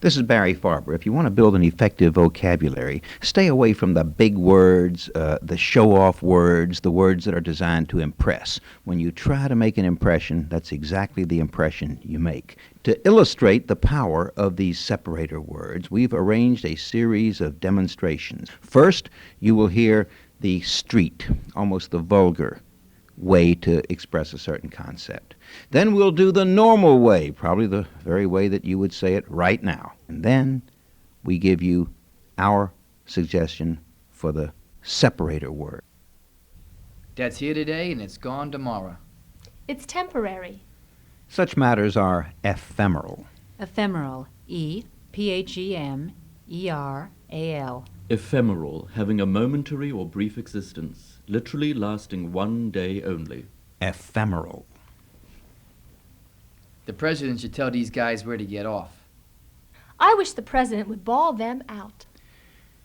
This is Barry Farber. If you want to build an effective vocabulary, stay away from the big words, the show-off words, the words that are designed to impress. When you try to make an impression, that's exactly the impression you make. To illustrate the power of these separator words, we've arranged a series of demonstrations. First, you will hear the street, almost the vulgar way to express a certain concept. Then we'll do the normal way, probably the very way that you would say it right now. And then we give you our suggestion for the separator word. Dad's here today and it's gone tomorrow. It's temporary. Such matters are ephemeral. Ephemeral. E-P-H-E-M-E-R-A-L. Ephemeral, having a momentary or brief existence, literally lasting one day only. Ephemeral. The president should tell these guys where to get off. I wish the president would bawl them out.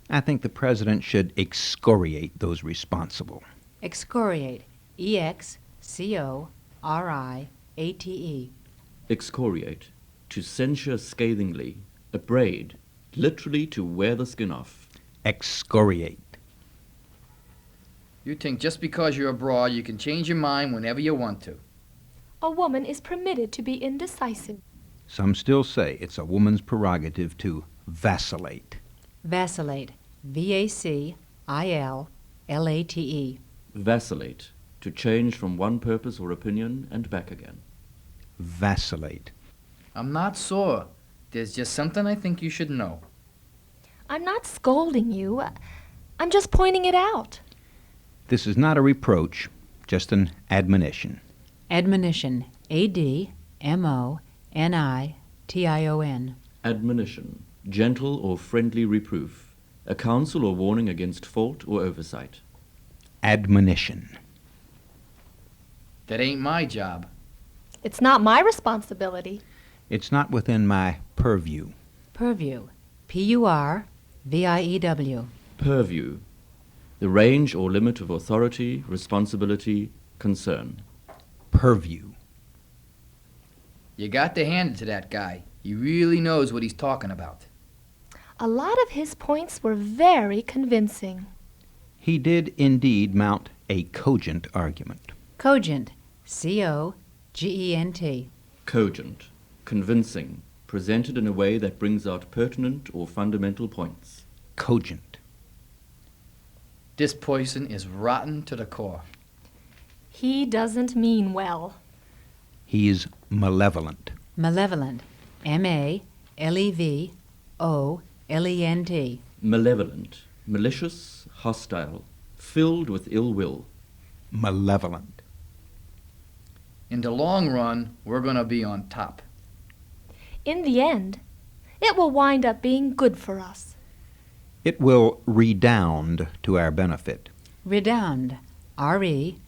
I think the president should excoriate those responsible. Excoriate. E-X-C-O-R-I-A-T-E. Excoriate, to censure scathingly. Abrade, literally to wear the skin off. Excoriate. You think just because you're abroad you can change your mind whenever you want to. A woman is permitted to be indecisive. Some still say it's a woman's prerogative to vacillate. Vacillate. V-A-C-I-L-L-A-T-E. Vacillate, to change from one purpose or opinion and back again. Vacillate. I'm not sore. There's just something I think you should know. I'm not scolding you. I'm just pointing it out. This is not a reproach, just an admonition. Admonition. A-D-M-O-N-I-T-I-O-N. Admonition, gentle or friendly reproof, a counsel or warning against fault or oversight. Admonition. That ain't my job. It's not my responsibility. It's not within my purview. Purview. P-U-R-V-I-E-W. Purview, the range or limit of authority, responsibility, concern. Purview. You got to hand it to that guy. He really knows what he's talking about. A lot of his points were very convincing. He did indeed mount a cogent argument. Cogent. C-O-G-E-N-T. Cogent, convincing, presented in a way that brings out pertinent or fundamental points. Cogent. This person is rotten to the core. He doesn't mean well. He is malevolent. Malevolent. M-A-L-E-V-O-L-E-N-T. Malevolent, malicious, hostile, filled with ill will. Malevolent. In the long run, we're going to be on top. In the end, it will wind up being good for us. It will redound to our benefit. Redound. R-E-D-O-U-N-D.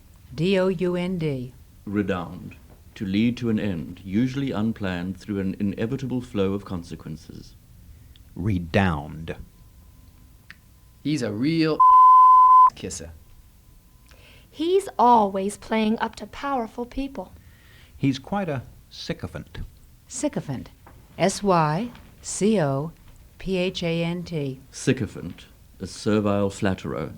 Redound, to lead to an end, usually unplanned through an inevitable flow of consequences. Redound. He's a real kisser. He's always playing up to powerful people. He's quite a sycophant. Sycophant. S-Y-C-O-P-H-A-N-T. Sycophant, a servile flatterer,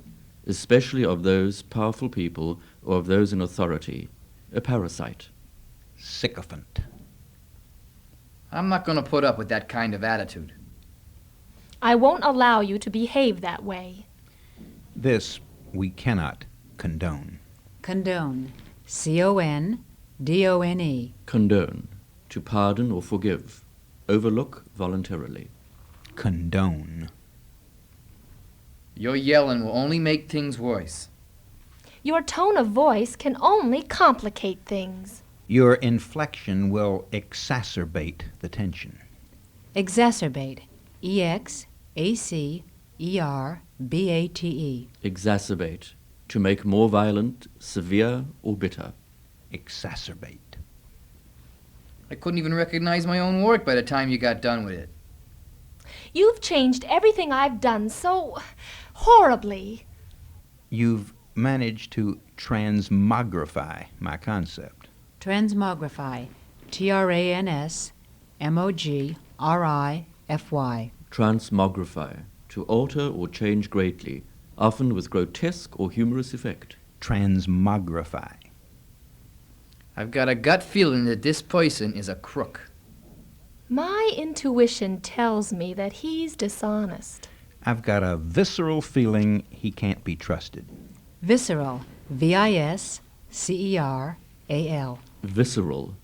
especially of those powerful people or of those in authority, a parasite. Sycophant. I'm not going to put up with that kind of attitude. I won't allow you to behave that way. This we cannot condone. Condone. C-O-N-D-O-N-E. Condone, to pardon or forgive, overlook voluntarily. Condone. Your yelling will only make things worse. Your tone of voice can only complicate things. Your inflection will exacerbate the tension. Exacerbate. E-X-A-C-E-R-B-A-T-E. Exacerbate, to make more violent, severe, or bitter. Exacerbate. I couldn't even recognize my own work by the time you got done with it. You've changed everything I've done so horribly. You've managed to transmogrify my concept. Transmogrify. T-R-A-N-S-M-O-G-R-I Fy. Transmogrify, to alter or change greatly, often with grotesque or humorous effect. Transmogrify. I've got a gut feeling that this person is a crook. My intuition tells me that he's dishonest. I've got a visceral feeling he can't be trusted. Visceral. Visceral. Visceral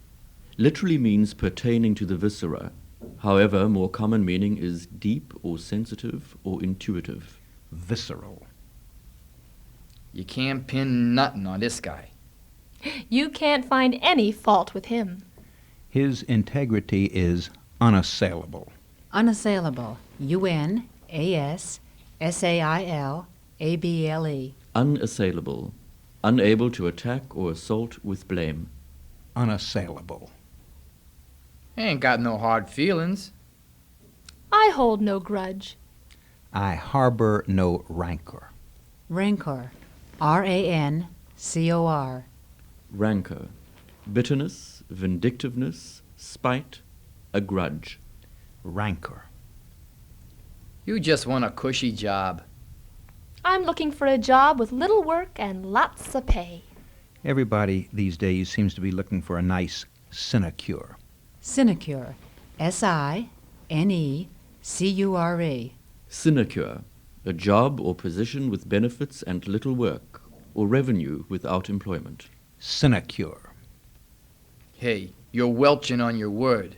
literally means pertaining to the viscera. However, more common meaning is deep or sensitive or intuitive. Visceral. You can't pin nothing on this guy. You can't find any fault with him. His integrity is unassailable. Unassailable. UNASSAILABLE. Unassailable, unable to attack or assault with blame. Unassailable. I ain't got no hard feelings. I hold no grudge. I harbor no rancor. Rancor. RANCOR. Rancor, bitterness, vindictiveness, spite, a grudge. Rancor. You just want a cushy job. I'm looking for a job with little work and lots of pay. Everybody these days seems to be looking for a nice sinecure. Sinecure. SINECURE. Sinecure, a job or position with benefits and little work, or revenue without employment. Sinecure. Hey, you're welching on your word.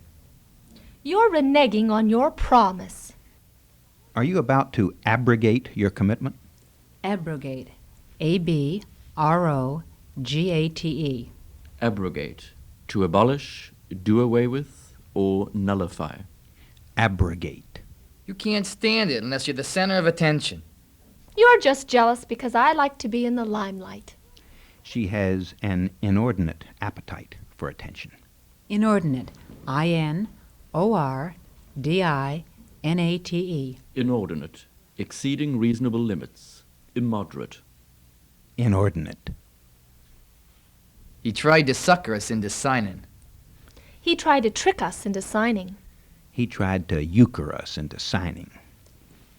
You're reneging on your promise. Are you about to abrogate your commitment? Abrogate. ABROGATE. Abrogate, to abolish, do away with, or nullify. Abrogate. You can't stand it unless you're the center of attention. You're just jealous because I like to be in the limelight. She has an inordinate appetite for attention. Inordinate. INORDINATE. Inordinate, exceeding reasonable limits. Immoderate. Inordinate. He tried to sucker us into signing. He tried to trick us into signing. He tried to euchre us into signing.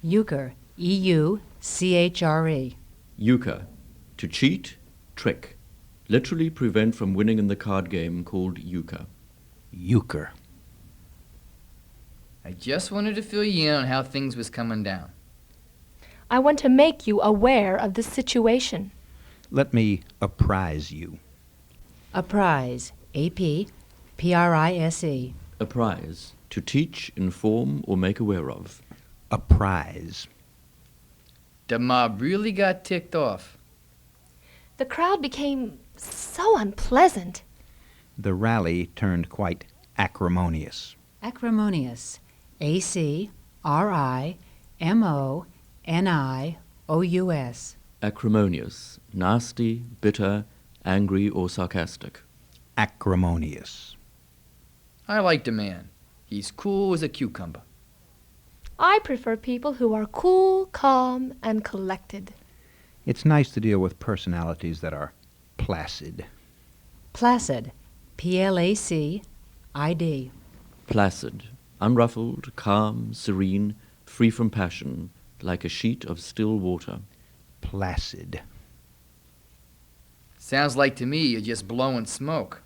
Euchre. EUCHRE. Euchre, to cheat, trick. Literally prevent from winning in the card game called euchre. Euchre. I just wanted to fill you in on how things was coming down. I want to make you aware of the situation. Let me apprise you. Apprise. APPRISE. Apprise, to teach, inform, or make aware of. Apprise. The mob really got ticked off. The crowd became so unpleasant. The rally turned quite acrimonious. Acrimonious. ACRIMONIOUS. Acrimonious, nasty, bitter, angry, or sarcastic. Acrimonious. I like the man. He's cool as a cucumber. I prefer people who are cool, calm, and collected. It's nice to deal with personalities that are placid. Placid. PLACID. Placid, unruffled, calm, serene, free from passion, like a sheet of still water. Placid. Sounds like to me you're just blowing smoke.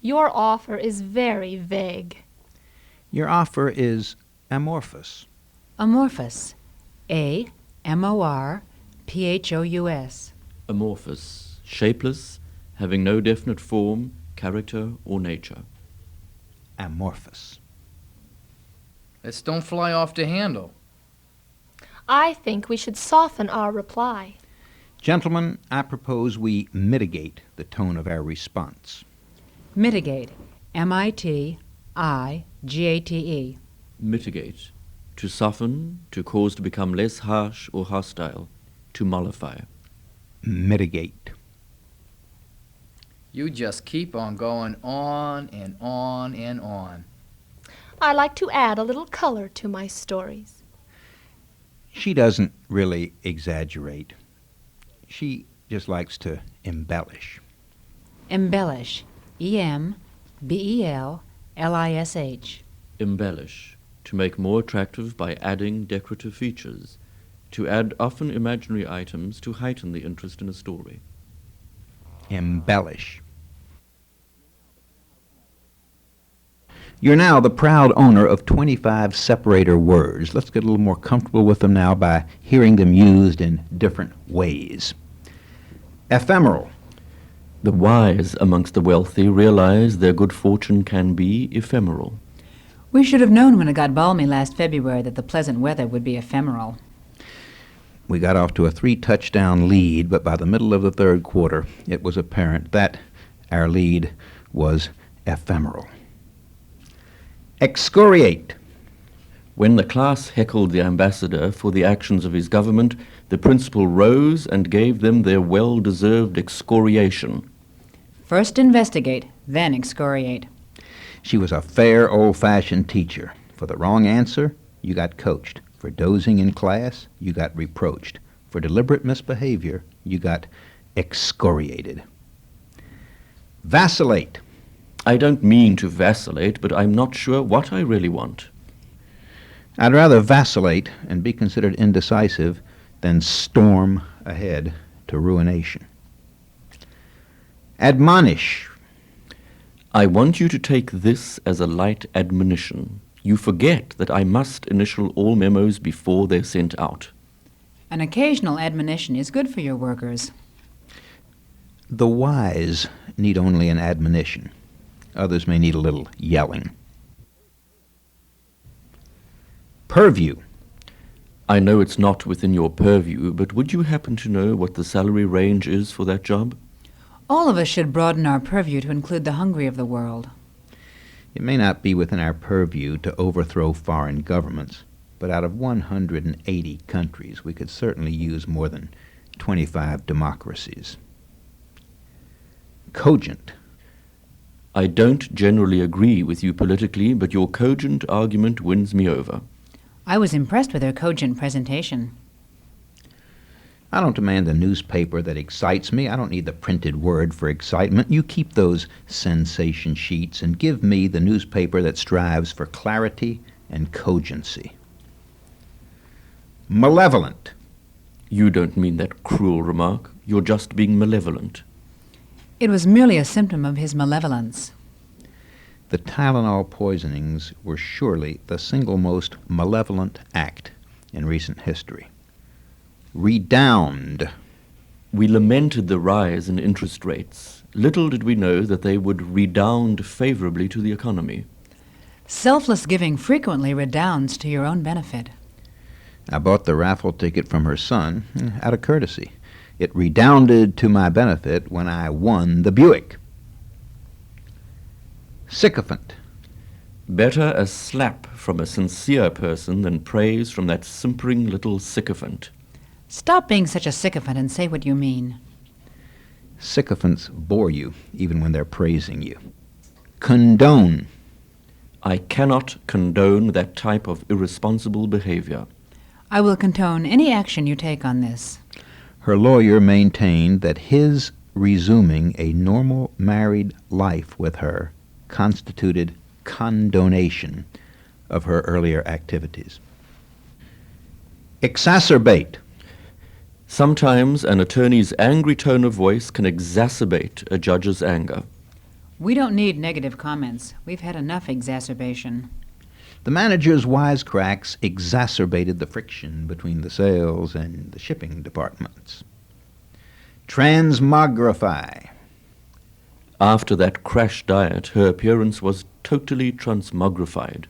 Your offer is very vague. Your offer is amorphous. Amorphous. AMORPHOUS. Amorphous, shapeless, having no definite form, character, or nature. Amorphous. Let's don't fly off the handle. I think we should soften our reply. Gentlemen, I propose we mitigate the tone of our response. Mitigate. MITIGATE. Mitigate, to soften, to cause to become less harsh or hostile, to mollify. Mitigate. You just keep on going on and on and on. I like to add a little color to my stories. She doesn't really exaggerate. She just likes to embellish. Embellish. EMBELLISH. Embellish, to make more attractive by adding decorative features, to add often imaginary items to heighten the interest in a story. Embellish. You're now the proud owner of 25 separator words. Let's get a little more comfortable with them now by hearing them used in different ways. Ephemeral. The wise amongst the wealthy realize their good fortune can be ephemeral. We should have known when it got balmy last February that the pleasant weather would be ephemeral. We got off to a 3-touchdown lead, but by the middle of the third quarter, it was apparent that our lead was ephemeral. Excoriate. When the class heckled the ambassador for the actions of his government, the principal rose and gave them their well-deserved excoriation. First investigate, then excoriate. She was a fair, old-fashioned teacher. For the wrong answer, you got coached. For dozing in class, you got reproached. For deliberate misbehavior, you got excoriated. Vacillate. I don't mean to vacillate, but I'm not sure what I really want. I'd rather vacillate and be considered indecisive than storm ahead to ruination. Admonish. I want you to take this as a light admonition. You forget that I must initial all memos before they're sent out. An occasional admonition is good for your workers. The wise need only an admonition. Others may need a little yelling. Purview. I know it's not within your purview, but would you happen to know what the salary range is for that job? All of us should broaden our purview to include the hungry of the world. It may not be within our purview to overthrow foreign governments, but out of 180 countries, we could certainly use more than 25 democracies. Cogent. I don't generally agree with you politically, but your cogent argument wins me over. I was impressed with her cogent presentation. I don't demand a newspaper that excites me. I don't need the printed word for excitement. You keep those sensation sheets and give me the newspaper that strives for clarity and cogency. Malevolent. You don't mean that cruel remark. You're just being malevolent. It was merely a symptom of his malevolence. The Tylenol poisonings were surely the single most malevolent act in recent history. Redound. We lamented the rise in interest rates. Little did we know that they would redound favorably to the economy. Selfless giving frequently redounds to your own benefit. I bought the raffle ticket from her son out of courtesy. It redounded to my benefit when I won the Buick. Sycophant. Better a slap from a sincere person than praise from that simpering little sycophant. Stop being such a sycophant and say what you mean. Sycophants bore you even when they're praising you. Condone. I cannot condone that type of irresponsible behavior. I will condone any action you take on this. Her lawyer maintained that his resuming a normal married life with her constituted condonation of her earlier activities. Exacerbate. Sometimes an attorney's angry tone of voice can exacerbate a judge's anger. We don't need negative comments. We've had enough exacerbation. The manager's wisecracks exacerbated the friction between the sales and the shipping departments. Transmogrify. After that crash diet, her appearance was totally transmogrified.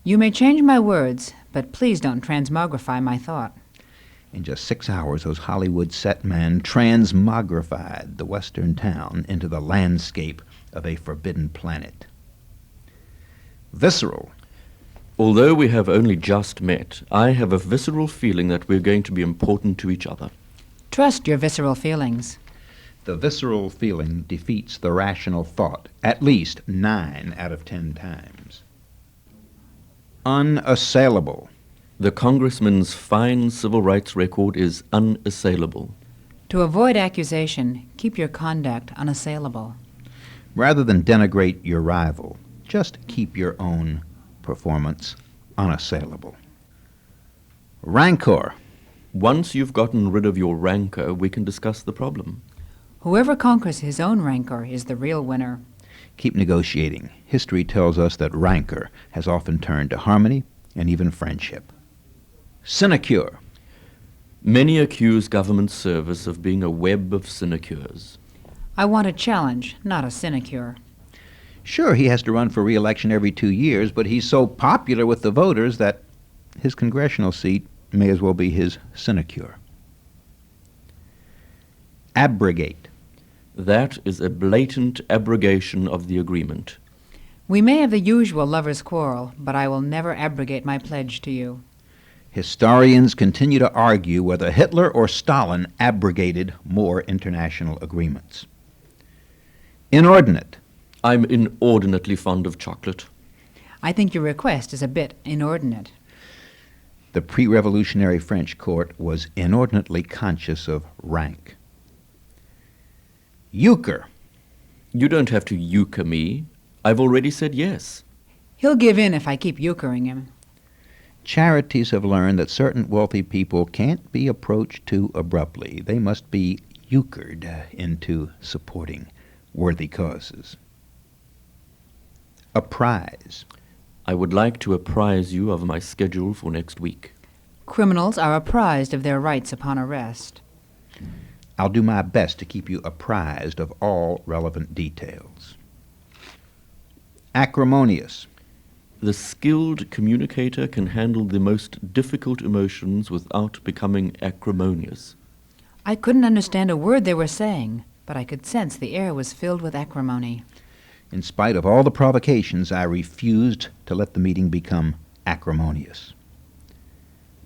You may change my words, but please don't transmogrify my thought. In just 6 hours, those Hollywood set men transmogrified the western town into the landscape of a forbidden planet. Visceral. Although we have only just met, I have a visceral feeling that we're going to be important to each other. Trust your visceral feelings. The visceral feeling defeats the rational thought at least 9 out of 10 times. Unassailable. The congressman's fine civil rights record is unassailable. To avoid accusation, keep your conduct unassailable. Rather than denigrate your rival, just keep your own performance unassailable. Rancor. Once you've gotten rid of your rancor, we can discuss the problem. Whoever conquers his own rancor is the real winner. Keep negotiating. History tells us that rancor has often turned to harmony and even friendship. Sinecure. Many accuse government service of being a web of sinecures. I want a challenge, not a sinecure. Sure, he has to run for re-election every 2 years, but he's so popular with the voters that his congressional seat may as well be his sinecure. Abrogate. That is a blatant abrogation of the agreement. We may have the usual lover's quarrel, but I will never abrogate my pledge to you. Historians continue to argue whether Hitler or Stalin abrogated more international agreements. Inordinate. I'm inordinately fond of chocolate. I think your request is a bit inordinate. The pre-revolutionary French court was inordinately conscious of rank. Euchre. You don't have to euchre me. I've already said yes. He'll give in if I keep euchering him. Charities have learned that certain wealthy people can't be approached too abruptly. They must be euchred into supporting worthy causes. Apprise. I would like to apprise you of my schedule for next week. Criminals are apprised of their rights upon arrest. I'll do my best to keep you apprised of all relevant details. Acrimonious. The skilled communicator can handle the most difficult emotions without becoming acrimonious. I couldn't understand a word they were saying, but I could sense the air was filled with acrimony. In spite of all the provocations, I refused to let the meeting become acrimonious.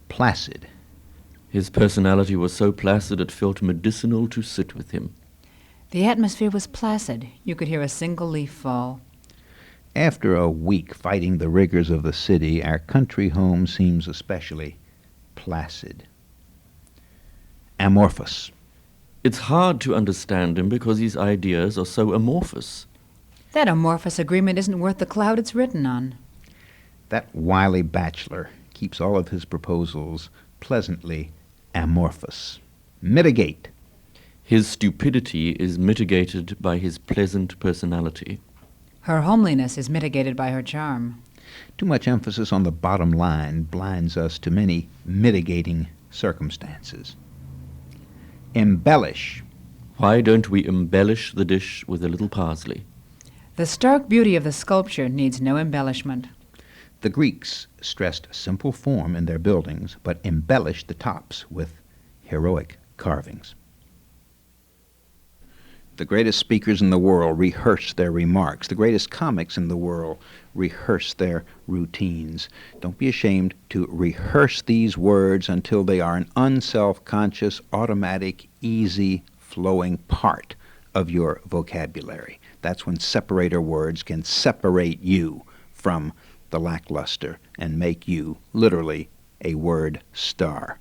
Placid. His personality was so placid it felt medicinal to sit with him. The atmosphere was placid. You could hear a single leaf fall. After a week fighting the rigors of the city, our country home seems especially placid. Amorphous. It's hard to understand him because his ideas are so amorphous. That amorphous agreement isn't worth the cloud it's written on. That wily bachelor keeps all of his proposals pleasantly amorphous. Mitigate. His stupidity is mitigated by his pleasant personality. Her homeliness is mitigated by her charm. Too much emphasis on the bottom line blinds us to many mitigating circumstances. Embellish. Why don't we embellish the dish with a little parsley? The stark beauty of the sculpture needs no embellishment. The Greeks stressed simple form in their buildings, but embellished the tops with heroic carvings. The greatest speakers in the world rehearse their remarks. The greatest comics in the world rehearse their routines. Don't be ashamed to rehearse these words until they are an unself-conscious, automatic, easy, flowing part of your vocabulary. That's when separator words can separate you from the lackluster and make you, literally, a word star.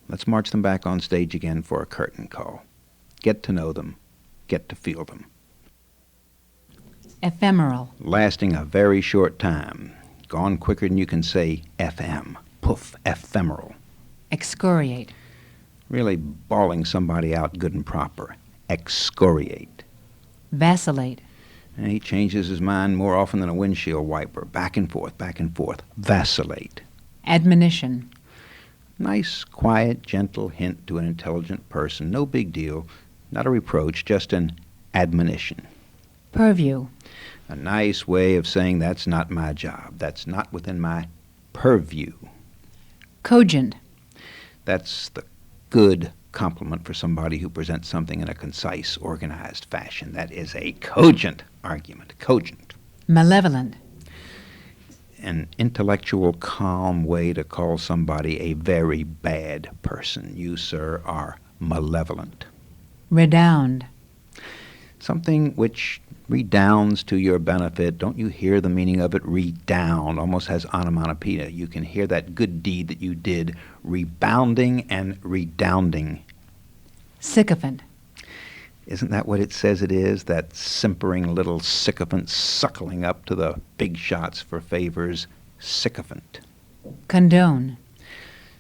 Let's march them back on stage again for a curtain call. Get to know them. Get to feel them. Ephemeral. Lasting a very short time. Gone quicker than you can say FM. Poof, ephemeral. Excoriate. Really bawling somebody out good and proper. Excoriate. Vacillate. And he changes his mind more often than a windshield wiper. Back and forth, back and forth. Vacillate. Admonition. Nice, quiet, gentle hint to an intelligent person. No big deal. Not a reproach, just an admonition. Purview. A nice way of saying that's not my job. That's not within my purview. Cogent. That's the good compliment for somebody who presents something in a concise, organized fashion. That is a cogent argument. Cogent. Malevolent. An intellectual, calm way to call somebody a very bad person. You, sir, are malevolent. Redound. Something which redounds to your benefit. Don't you hear the meaning of it? Redound almost has onomatopoeia. You can hear that good deed that you did rebounding and redounding. Sycophant. Isn't that what it says it is? That simpering little sycophant suckling up to the big shots for favors. sycophant. Condone.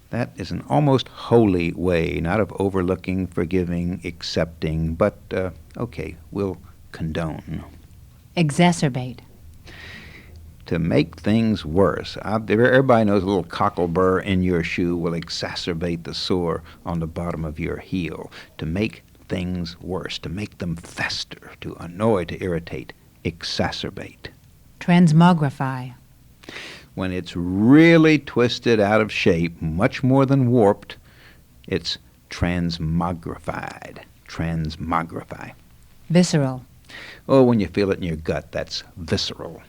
That is an almost holy way, not of overlooking, forgiving, accepting, but, okay, we'll condone. Exacerbate. To make things worse. Everybody knows a little cockle burr in your shoe will exacerbate the sore on the bottom of your heel. To make things worse, to make them fester, to annoy, to irritate, exacerbate. Transmogrify. When it's really twisted out of shape, much more than warped, it's transmogrified. Transmogrify. Visceral. Oh, when you feel it in your gut, that's visceral.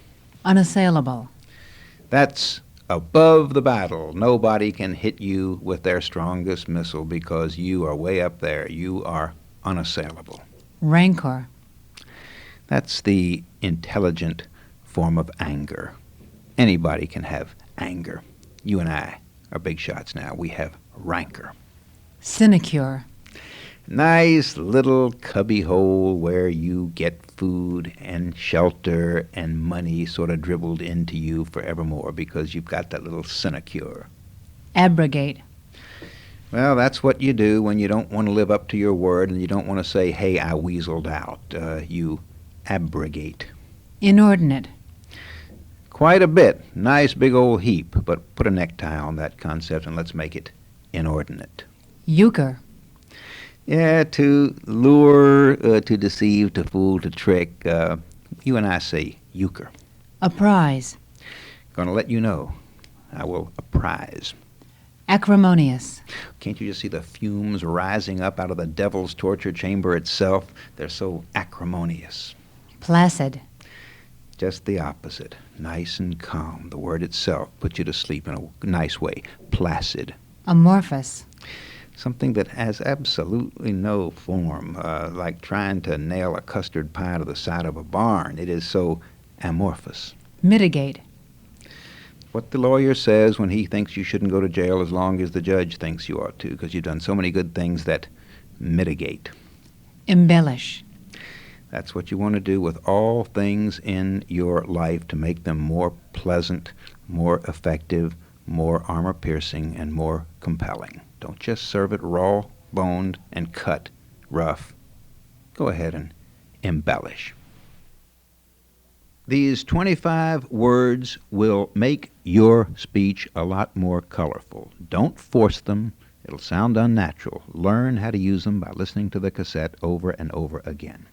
Unassailable. That's above the battle. Nobody can hit you with their strongest missile because you are way up there. You are unassailable. Rancor. That's the intelligent form of anger. Anybody can have anger. You and I are big shots now. We have rancor. Sinecure. Nice little cubby hole where you get food and shelter and money sort of dribbled into you forevermore because you've got that little sinecure. Abrogate. Well, that's what you do when you don't want to live up to your word and you don't want to say, hey, I weaseled out. You abrogate. Inordinate. Quite a bit. Nice big old heap, but put a necktie on that concept and let's make it inordinate. Euchre. Yeah, to lure, to deceive, to fool, to trick. You and I say euchre. Apprise. Gonna let you know. I will apprise. Acrimonious. Can't you just see the fumes rising up out of the devil's torture chamber itself? They're so acrimonious. Placid. Just the opposite. Nice and calm. The word itself puts you to sleep in a nice way. Placid. Amorphous. Something that has absolutely no form, like trying to nail a custard pie to the side of a barn. It is so amorphous. Mitigate. What the lawyer says when he thinks you shouldn't go to jail as long as the judge thinks you ought to, because you've done so many good things that mitigate. Embellish. That's what you want to do with all things in your life to make them more pleasant, more effective, more armor-piercing, and more compelling. Don't just serve it raw, boned, and cut rough. Go ahead and embellish. These 25 words will make your speech a lot more colorful. Don't force them. It'll sound unnatural. Learn how to use them by listening to the cassette over and over again.